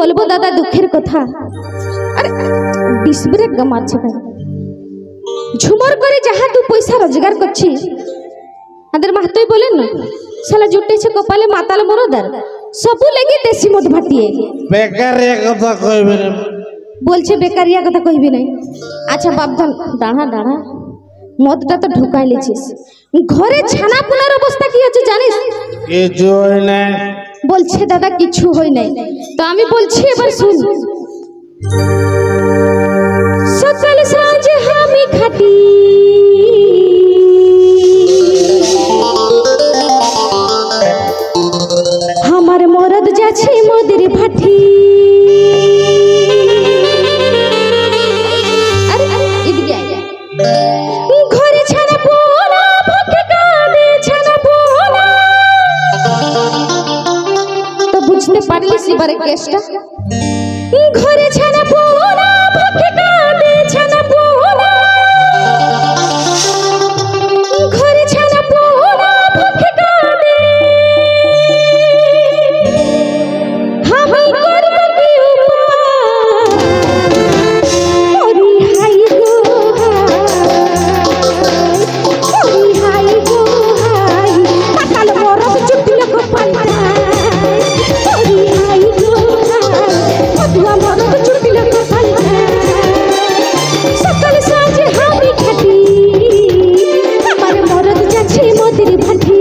বলবো দাদা দুঃখের কথা। আরে ডিসব্রেক মারছে ভাই, ঝুমর করে যাহা দু পয়সা রোজগার করছি আদের মাহাতই বলেন না শালা জুটেছে কপালে মাতাল মরদার সবু লাগি দেশি মদ ভাটিয়ে বেকারিয়া কথা কইবে না বলছে বেকারিয়া কথা কইবি নাই। আচ্ছা বাপধন দাঁড়া দাঁড়া মদটা তো ঢুকাই লিছিস ঘরে ছানা পোনার অবস্থা কি আছে জানিস? কিছু হয় না বলছে দাদা কিছু হয় নাই। তো আমি বলছি এবার শুন। সকাল সাঁঝ আমি খাটি আমার মরদ যাচ্ছে মদের ভাটি। ঘরে ছানা পোনা ভকে কাঁদে ছানা পোনা। তো বুঝতে পারলিস এবারে কেসটা? ঘরে ছানা পোনা ভকে কাঁদে ছানা পোনা। ঘরে ছানা পোনা ভকে কাঁদে আমি করব কি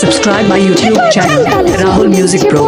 Subscribe my YouTube channel Rahul Music Pro.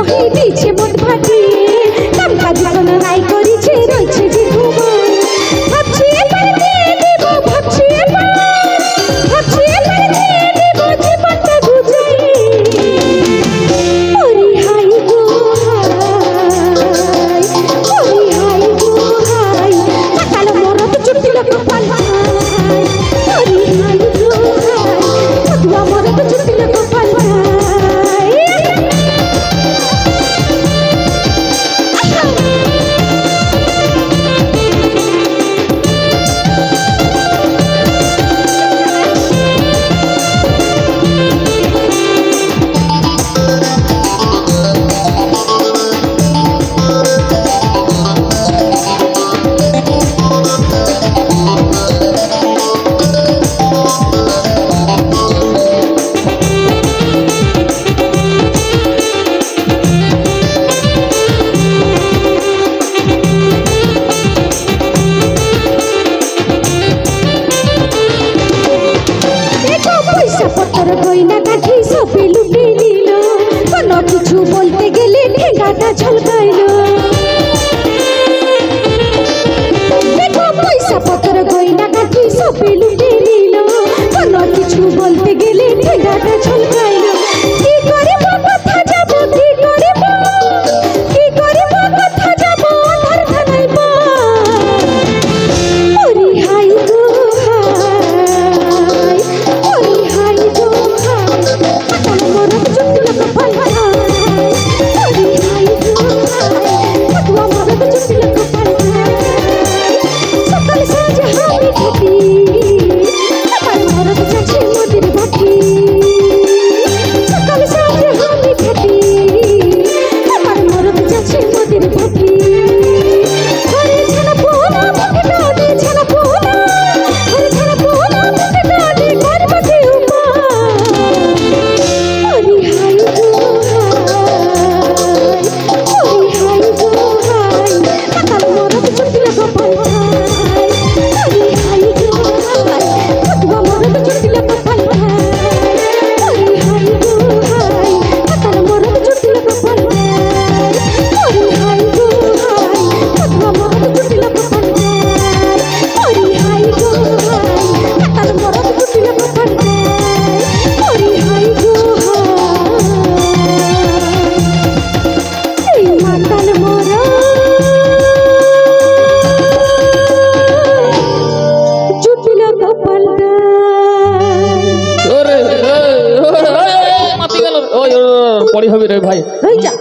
পড়ি হবি রে ভাই রই যা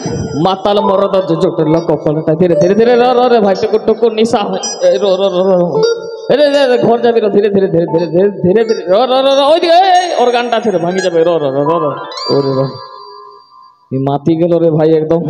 মাতাল মরদ জোটল কপালটা ধীরে ধীরে ধীরে রে ভাই টুকুর টুকুর নিশা হয় রো রো রো রো রে রে ঘর যাবি রে ধীরে ধীরে ধীরে ধীরে ধীরে ধীরে ধীরে রো রো রো ওই দিকে ওর গানটা ছেড়ে ভাঙি যাবে রো রো রো রো ওরে রো মাতি গেল রে ভাই একদম